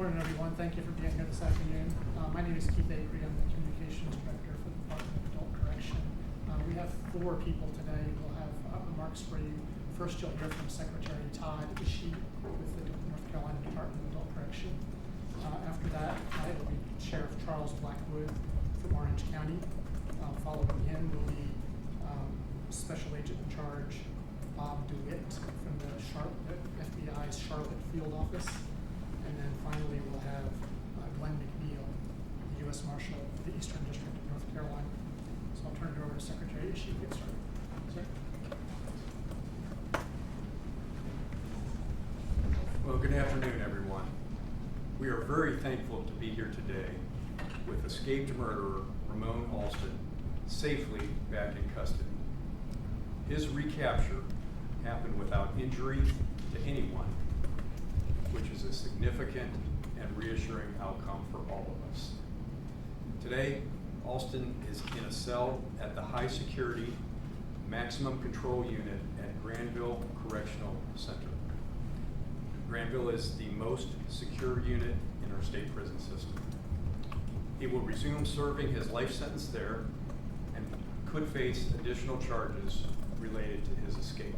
morning, everyone. Thank you for being here this afternoon. My name is Keith Avery. I'm the Communications Director for the Department of Adult Correction. We have 4 people today. We'll have remarks for you. First, you'll hear from Secretary Todd Ishii with the North Carolina Department of Adult Correction. After that, it will be Sheriff Charles Blackwood from Orange County. Following him will be Special Agent in Charge Bob DeWitt from the FBI's Charlotte Field Office. And then finally, we'll have Glenn McNeil, the U.S. Marshal of the Eastern District of North Carolina. So I'll turn it over to Secretary Ishii to get started. Sir? Well, good afternoon, everyone. We are very thankful to be here today with escaped murderer Ramone Alston safely back in custody. His recapture happened without injury to anyone, which is a significant and reassuring outcome for all of us. Today, Alston is in a cell at the high security maximum control unit at Granville Correctional Center. Granville is the most secure unit in our state prison system. He will resume serving his life sentence there and could face additional charges related to his escape.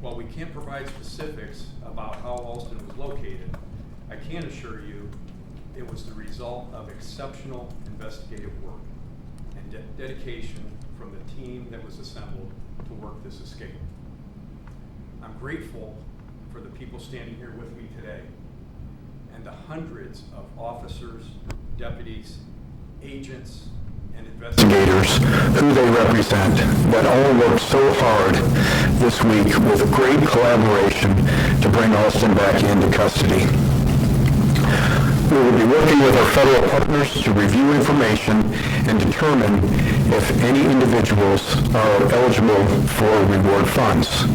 While we can't provide specifics about how Alston was located, I can assure you it was the result of exceptional investigative work and dedication from the team that was assembled to work this escape. I'm grateful for the people standing here with me today and the hundreds of officers, deputies, agents, and investigators who they represent that all worked so hard this week with great collaboration to bring Alston back into custody. We will be working with our federal partners to review information and determine if any individuals are eligible for reward funds.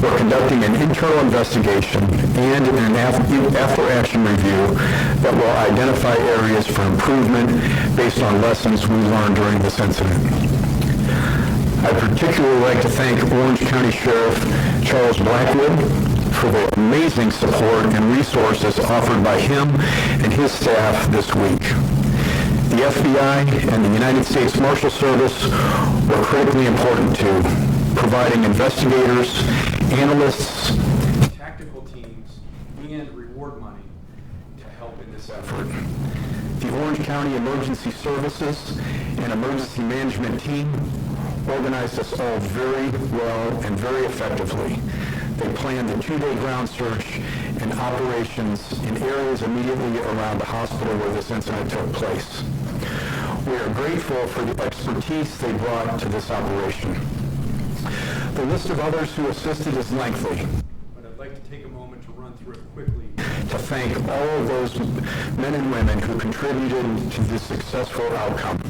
We're conducting an internal investigation and an after-action review that will identify areas for improvement based on lessons we learned during this incident. I'd particularly like to thank Orange County Sheriff Charles Blackwood for the amazing support and resources offered by him and his staff this week. The FBI and the United States Marshal Service were critically important too, providing investigators, analysts, tactical teams, and reward money to help in this effort. The Orange County Emergency Services and Emergency Management team organized us all very well and very effectively. They planned the 2-day ground search and operations in areas immediately around the hospital where this incident took place. We are grateful for the expertise they brought to this operation. The list of others who assisted is lengthy, but I'd like to take a moment to run through it quickly to thank all of those men and women who contributed to this successful outcome.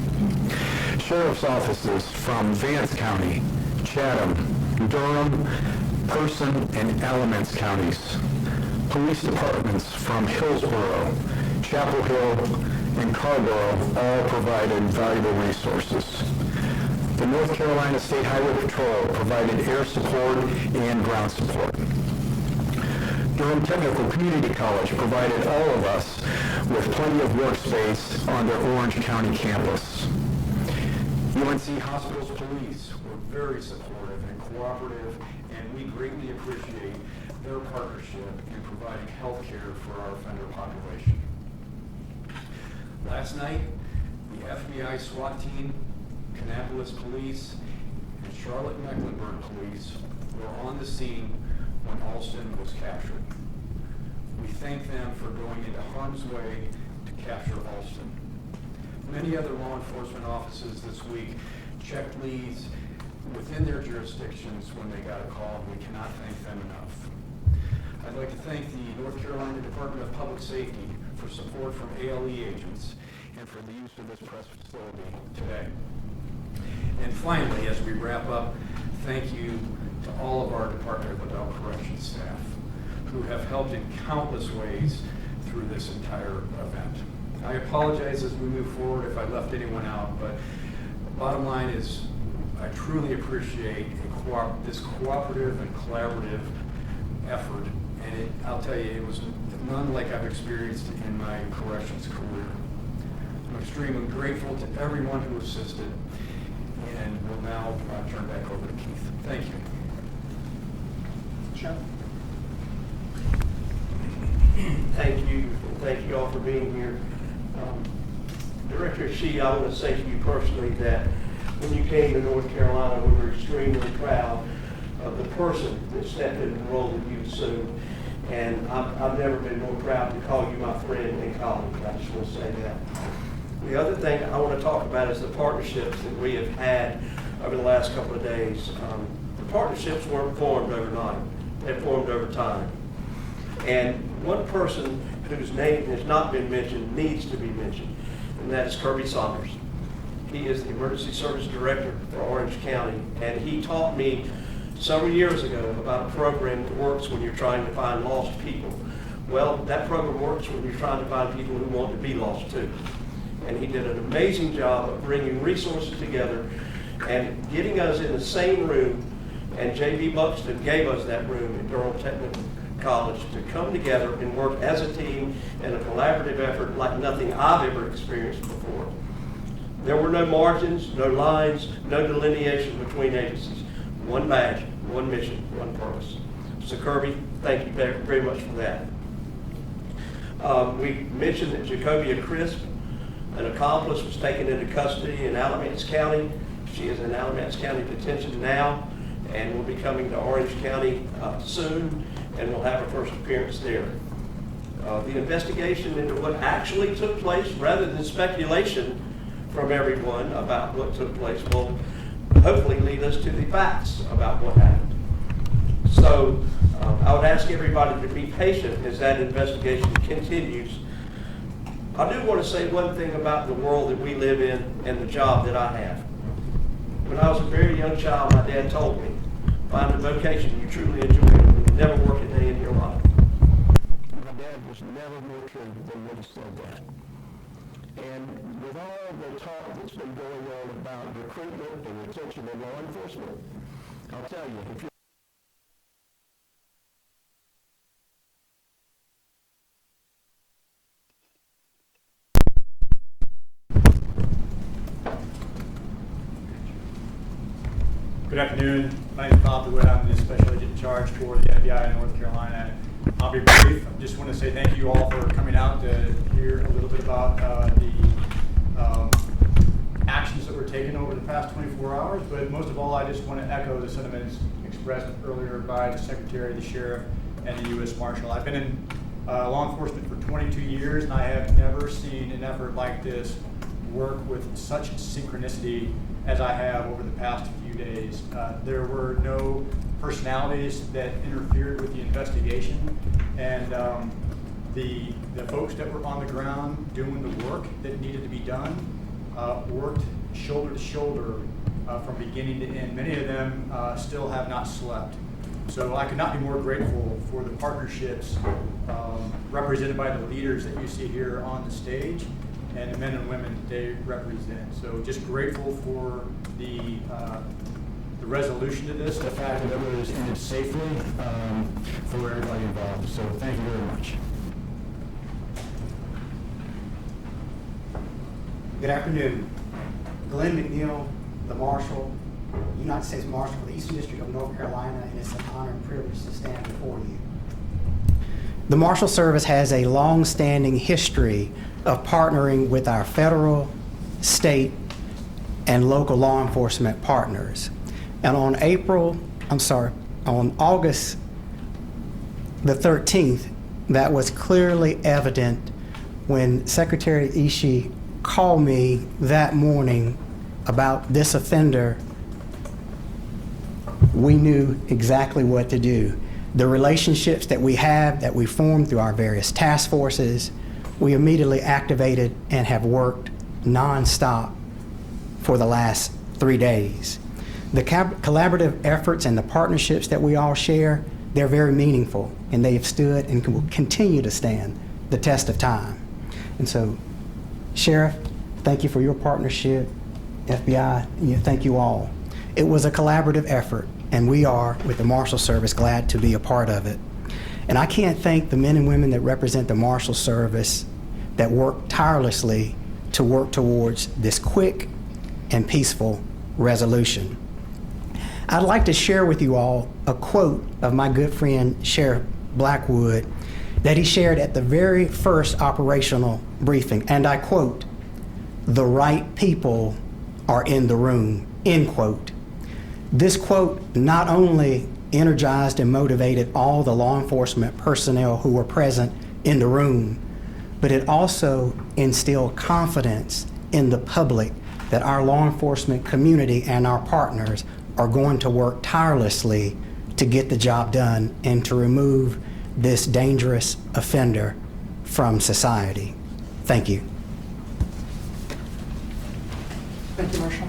Sheriff's offices from Vance County, Chatham, Durham, Person, and Alamance counties. Police departments from Hillsborough, Chapel Hill, and Carrboro all provided valuable resources. The North Carolina State Highway Patrol provided air support and ground support. Durham Technical Community College provided all of us with plenty of workspace on their Orange County campus. UNC Hospitals Police were very supportive and cooperative, and we greatly appreciate their partnership in providing health care for our offender population. Last night, the FBI SWAT team, Kannapolis Police, and Charlotte-Mecklenburg Police were on the scene when Alston was captured. We thank them for going into harm's way to capture Alston. Many other law enforcement offices this week checked leads within their jurisdictions when they got a call. We cannot thank them enough. I'd like to thank the North Carolina Department of Public Safety for support from ALE agents and for the use of this press facility today. And finally, as we wrap up, thank you to all of our Department of Adult Corrections staff who have helped in countless ways through this entire event. I apologize as we move forward if I left anyone out, but the bottom line is I truly appreciate this cooperative and collaborative effort, and I'll tell you, it was none like I've experienced in my corrections career. I'm extremely grateful to everyone who assisted, and will now turn back over to Keith. Thank you. Sheriff? Thank you all for being here. Director Shee, I want to say to you personally that when you came to North Carolina, we were extremely proud of the person that stepped into the role that you assumed. And I've never been more proud to call you my friend and colleague. I just want to say that. The other thing I want to talk about is the partnerships that we have had over the last couple of days. The partnerships weren't formed overnight. They formed over time. And one person whose name has not been mentioned needs to be mentioned, and that is Kirby Saunders. He is the Emergency Service Director for Orange County, and he taught me several years ago about a program that works when you're trying to find lost people. Well, that program works when you're trying to find people who want to be lost too. And he did an amazing job of bringing resources together and getting us in the same room, and J.B. Buxton gave us that room at Durham Technical College to come together and work as a team in a collaborative effort like nothing I've ever experienced before. There were no margins, no lines, no delineation between agencies. One badge, one mission, one purpose. So Kirby, thank you very much for that. We mentioned that Jacobia Crisp, an accomplice, was taken into custody in Alamance County. She is in Alamance County detention now and will be coming to Orange County soon, and will have her first appearance there. The investigation into what actually took place, rather than speculation from everyone about what took place, will hopefully lead us to the facts about what happened. So I would ask everybody to be patient as that investigation continues. I do want to say one thing about the world that we live in and the job that I have. When I was a very young child, my dad told me, find a vocation you truly enjoy and you'll never work a day in your life. My dad was never more true than when he said that. And with all the talk that's been going on about recruitment and retention in law enforcement, I'll tell you, if you're Good afternoon. My name is Bob DeWitt. I'm the Special Agent in charge for the FBI in North Carolina. I'll be brief. I just want to say thank you all for coming out to hear a little bit about the actions that were taken over the past 24 hours. But most of all, I just want to echo the sentiments expressed earlier by the Secretary, the Sheriff, and the U.S. Marshal. I've been in law enforcement for 22 years, and I have never seen an effort like this work with such synchronicity as I have over the past few days. There were no personalities that interfered with the investigation, and the folks that were on the ground doing the work that needed to be done worked shoulder to shoulder from beginning to end. Many of them still have not slept. So I could not be more grateful for the partnerships represented by the leaders that you see here on the stage and the men and women that they represent. So just grateful for the resolution to this, the fact that it was ended safely for everybody involved. So thank you very much. Good afternoon. Glenn McNeil, the Marshal, United States Marshal for the Eastern District of North Carolina, and it's an honor and privilege to stand before you. The Marshal Service has a long-standing history of partnering with our federal, state, and local law enforcement partners. And on August the 13th, that was clearly evident when Secretary Ishii called me that morning about this offender. We knew exactly what to do. The relationships that we have, that we formed through our various task forces, we immediately activated and have worked nonstop for the last 3 days. The collaborative efforts and the partnerships that we all share, they're very meaningful, and they have stood and will continue to stand the test of time. And so, Sheriff, thank you for your partnership. FBI, thank you all. It was a collaborative effort, and we are, with the Marshal Service, glad to be a part of it. And I can't thank the men and women that represent the Marshal Service that work tirelessly to work towards this quick and peaceful resolution. I'd like to share with you all a quote of my good friend Sheriff Blackwood that he shared at the very first operational briefing, and I quote, "The right people are in the room," end quote. This quote not only energized and motivated all the law enforcement personnel who were present in the room, but it also instilled confidence in the public that our law enforcement community and our partners are going to work tirelessly to get the job done and to remove this dangerous offender from society. Thank you. Thank you, Marshal.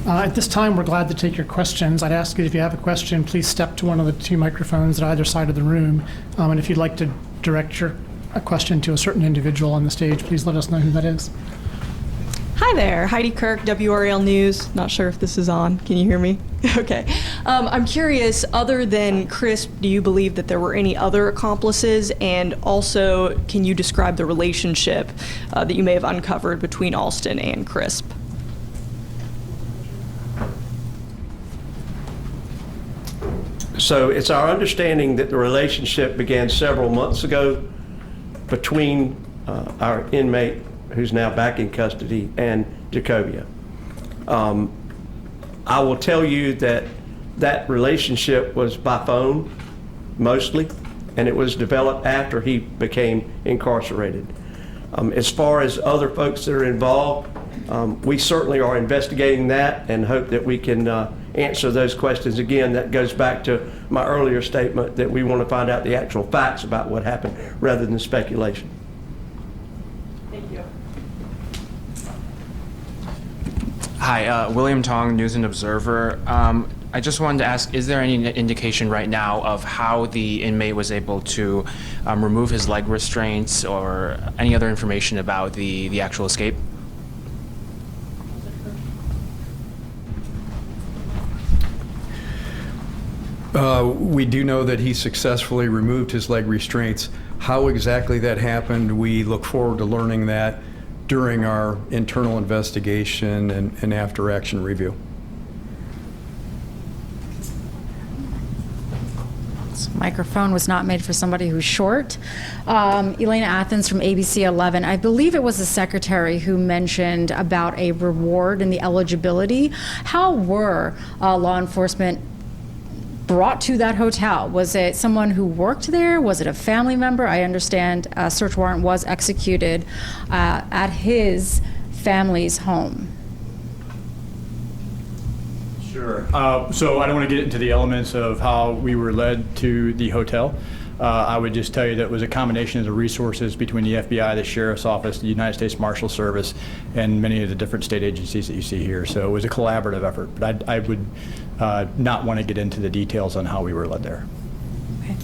At this time, we're glad to take your questions. I'd ask you, if you have a question, please step to one of the two microphones at either side of the room. And if you'd like to direct a question to a certain individual on the stage, please let us know who that is. Hi there, Heidi Kirk, WRAL News. Not sure if this is on. Can you hear me? Okay. I'm curious, other than Crisp, do you believe that there were any other accomplices? And also, can you describe the relationship that you may have uncovered between Alston and Crisp? So it's our understanding that the relationship began several months ago between our inmate, who's now back in custody, and Jacobia. I will tell you that that relationship was by phone, mostly, and it was developed after he became incarcerated. As far as other folks that are involved, we certainly are investigating that and hope that we can answer those questions. Again, that goes back to my earlier statement that we want to find out the actual facts about what happened rather than speculation. Thank you. Hi, William Tong, News and Observer. I just wanted to ask, is there any indication right now of how the inmate was able to remove his leg restraints or any other information about the actual escape? We do know that he successfully removed his leg restraints. How exactly that happened, we look forward to learning that during our internal investigation and after action review. This microphone was not made for somebody who's short. Elena Athens from ABC 11. I believe it was the secretary who mentioned about a reward and the eligibility. How were law enforcement brought to that hotel? Was it someone who worked there? Was it a family member? I understand a search warrant was executed at his family's home. Sure. So I don't want to get into the elements of how we were led to the hotel. I would just tell you that it was a combination of the resources between the FBI, the Sheriff's Office, the United States Marshal Service, and many of the different state agencies that you see here. So it was a collaborative effort, but I would not want to get into the details on how we were led there. Okay.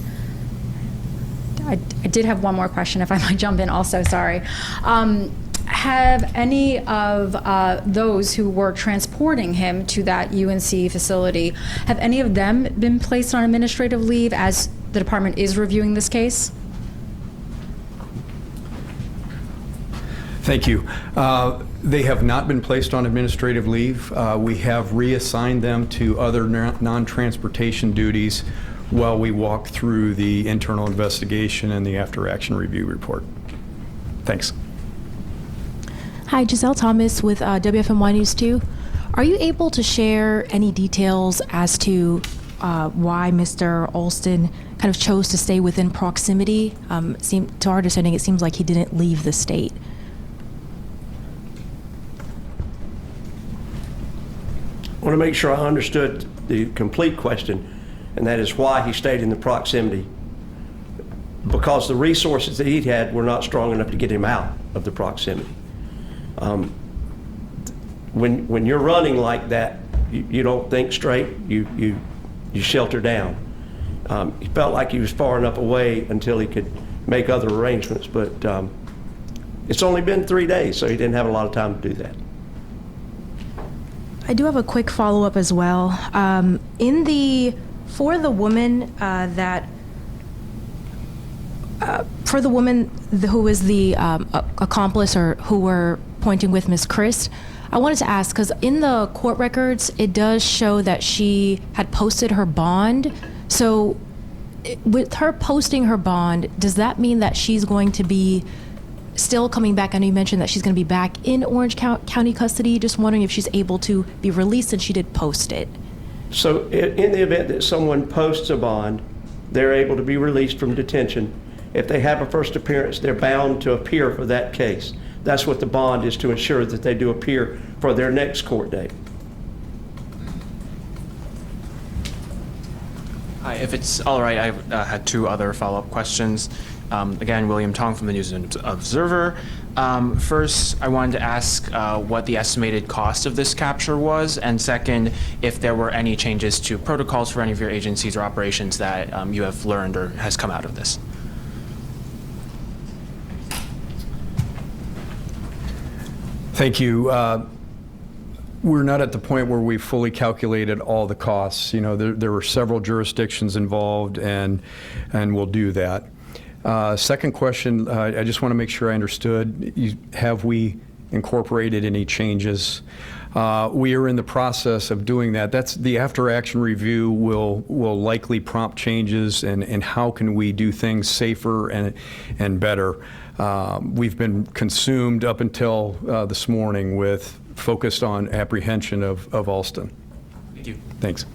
I did have one more question, if I might jump in also, sorry. Have any of those who were transporting him to that UNC facility, have any of them been placed on administrative leave as the department is reviewing this case? Thank you. They have not been placed on administrative leave. We have reassigned them to other non-transportation duties while we walk through the internal investigation and the after-action review report. Thanks. Hi, Giselle Thomas with WFMY News 2. Are you able to share any details as to why Mr. Alston kind of chose to stay within proximity? To our understanding, it seems like he didn't leave the state. I want to make sure I understood the complete question, and that is why he stayed in the proximity. Because the resources that he had were not strong enough to get him out of the proximity. When you're running like that, you don't think straight, you shelter down. He felt like he was far enough away until he could make other arrangements, but it's only been 3 days, so he didn't have a lot of time to do that. I do have a quick follow-up as well. For the woman that for the woman who was the accomplice or who were pointing with Miss Chris, I wanted to ask, because in the court records, it does show that she had posted her bond. So with her posting her bond, does that mean that she's going to be still coming back? I know you mentioned that she's going to be back in Orange County custody. Just wondering if she's able to be released, and she did post it. So in the event that someone posts a bond, they're able to be released from detention. If they have a first appearance, they're bound to appear for that case. That's what the bond is, to ensure that they do appear for their next court date. Hi, if it's all right, I had two other follow-up questions. Again, William Tong from the News and Observer. First, I wanted to ask what the estimated cost of this capture was, and second, if there were any changes to protocols for any of your agencies or operations that you have learned or has come out of this. Thank you. We're not at the point where we've fully calculated all the costs. You know, there were several jurisdictions involved, and we'll do that. Second question, I just want to make sure I understood. Have we incorporated any changes? We are in the process of doing that. That's the after-action review will likely prompt changes and how can we do things safer and better. We've been consumed up until this morning with focused on apprehension of Alston. Thank you. Thanks.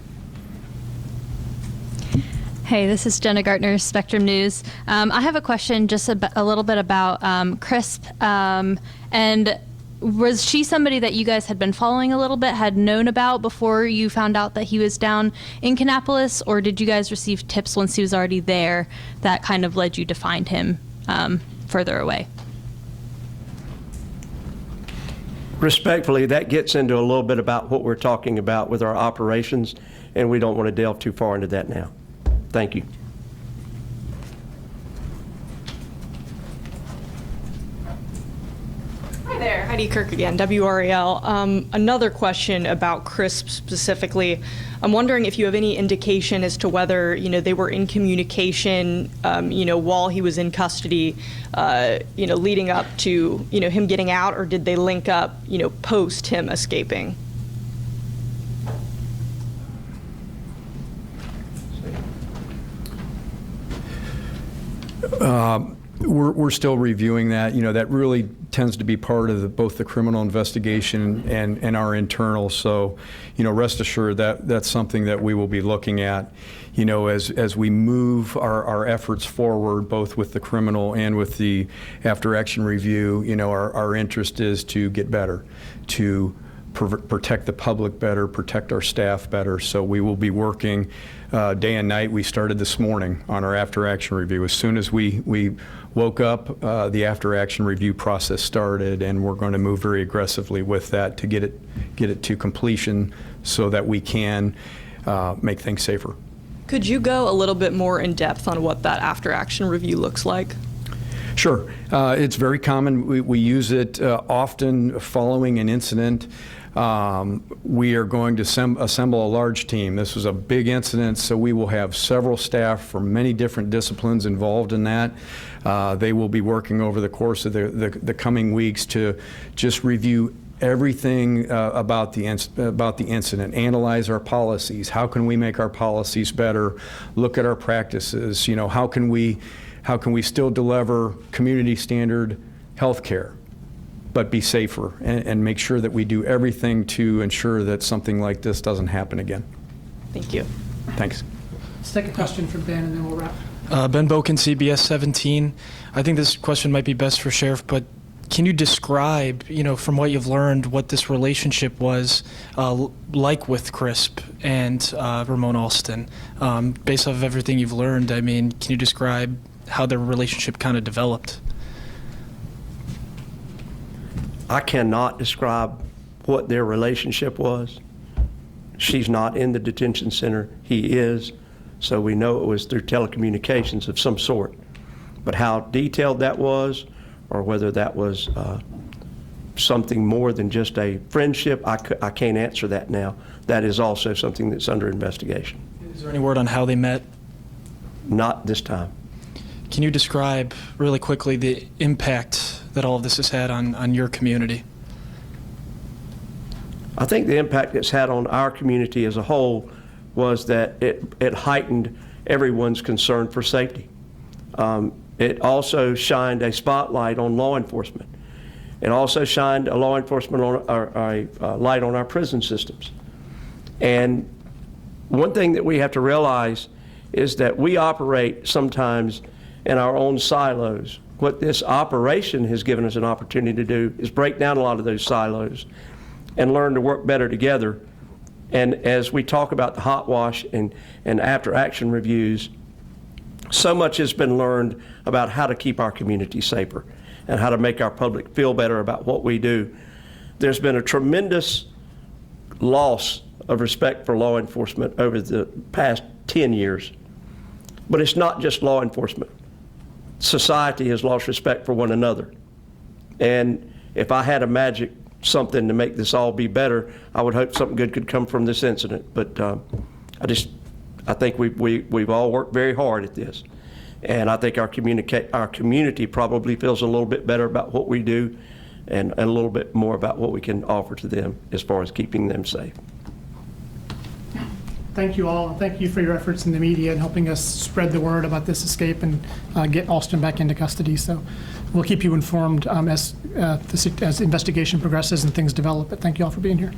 Hey, this is Jenna Gartner, Spectrum News. I have a question just a little bit about Crisp. And was she somebody that you guys had been following a little bit, had known about before you found out that he was down in Kannapolis, or did you guys receive tips once he was already there that kind of led you to find him further away? Respectfully, that gets into a little bit about what we're talking about with our operations, and we don't want to delve too far into that now. Thank you. Hi there, Heidi Kirk again, WRAL. Another question about CRISP specifically. I'm wondering if you have any indication as to whether, they were in communication, while he was in custody, leading up to, him getting out, or did they link up, post him escaping? We're still reviewing that. That really tends to be part of both the criminal investigation and our internal. So, rest assured that that's something that we will be looking at, as we move our efforts forward, both with the criminal and with the after-action review. Our interest is to get better, to protect the public better, protect our staff better. So we will be working day and night. We started this morning on our after-action review. As soon as we woke up, the after-action review process started, and we're going to move very aggressively with that to get it to completion so that we can make things safer. Could you go a little bit more in depth on what that after-action review looks like? Sure. It's very common. We use it often following an incident. We are going to assemble a large team. This was a big incident, so we will have several staff from many different disciplines involved in that. They will be working over the course of the coming weeks to just review everything about the incident, analyze our policies. How can we make our policies better? Look at our practices. How can we still deliver community standard health care, but be safer, and make sure that we do everything to ensure that something like this doesn't happen again. Thank you. Thanks. Let's take a question from Ben, and then we'll wrap. Ben Boken, CBS 17. I think this question might be best for Sheriff, but can you describe, from what you've learned, what this relationship was like with Crisp and Ramone Alston? Based off of everything you've learned, can you describe how their relationship kind of developed? I cannot describe what their relationship was. She's not in the detention center. He is. So we know it was through telecommunications of some sort. But how detailed that was, or whether that was something more than just a friendship, I can't answer that now. That is also something that's under investigation. Is there any word on how they met? Not this time. can you describe really quickly the impact that all of this has had on your community? I think the impact it's had on our community as a whole was that it heightened everyone's concern for safety. It also shined a spotlight on law enforcement. It also shined a law enforcement light on our prison systems. And one thing that we have to realize is that we operate sometimes in our own silos. What this operation has given us an opportunity to do is break down a lot of those silos and learn to work better together. And as we talk about the hot wash and after action reviews, so much has been learned about how to keep our community safer and how to make our public feel better about what we do. There's been a tremendous loss of respect for law enforcement over the past 10 years. But it's not just law enforcement. Society has lost respect for one another. And if I had a magic something to make this all be better, I would hope something good could come from this incident. But I think we've all worked very hard at this. And I think our community probably feels a little bit better about what we do and a little bit more about what we can offer to them as far as keeping them safe. Thank you all, and thank you for your efforts in the media and helping us spread the word about this escape and get Alston back into custody. So we'll keep you informed as investigation progresses and things develop. But thank you all for being here.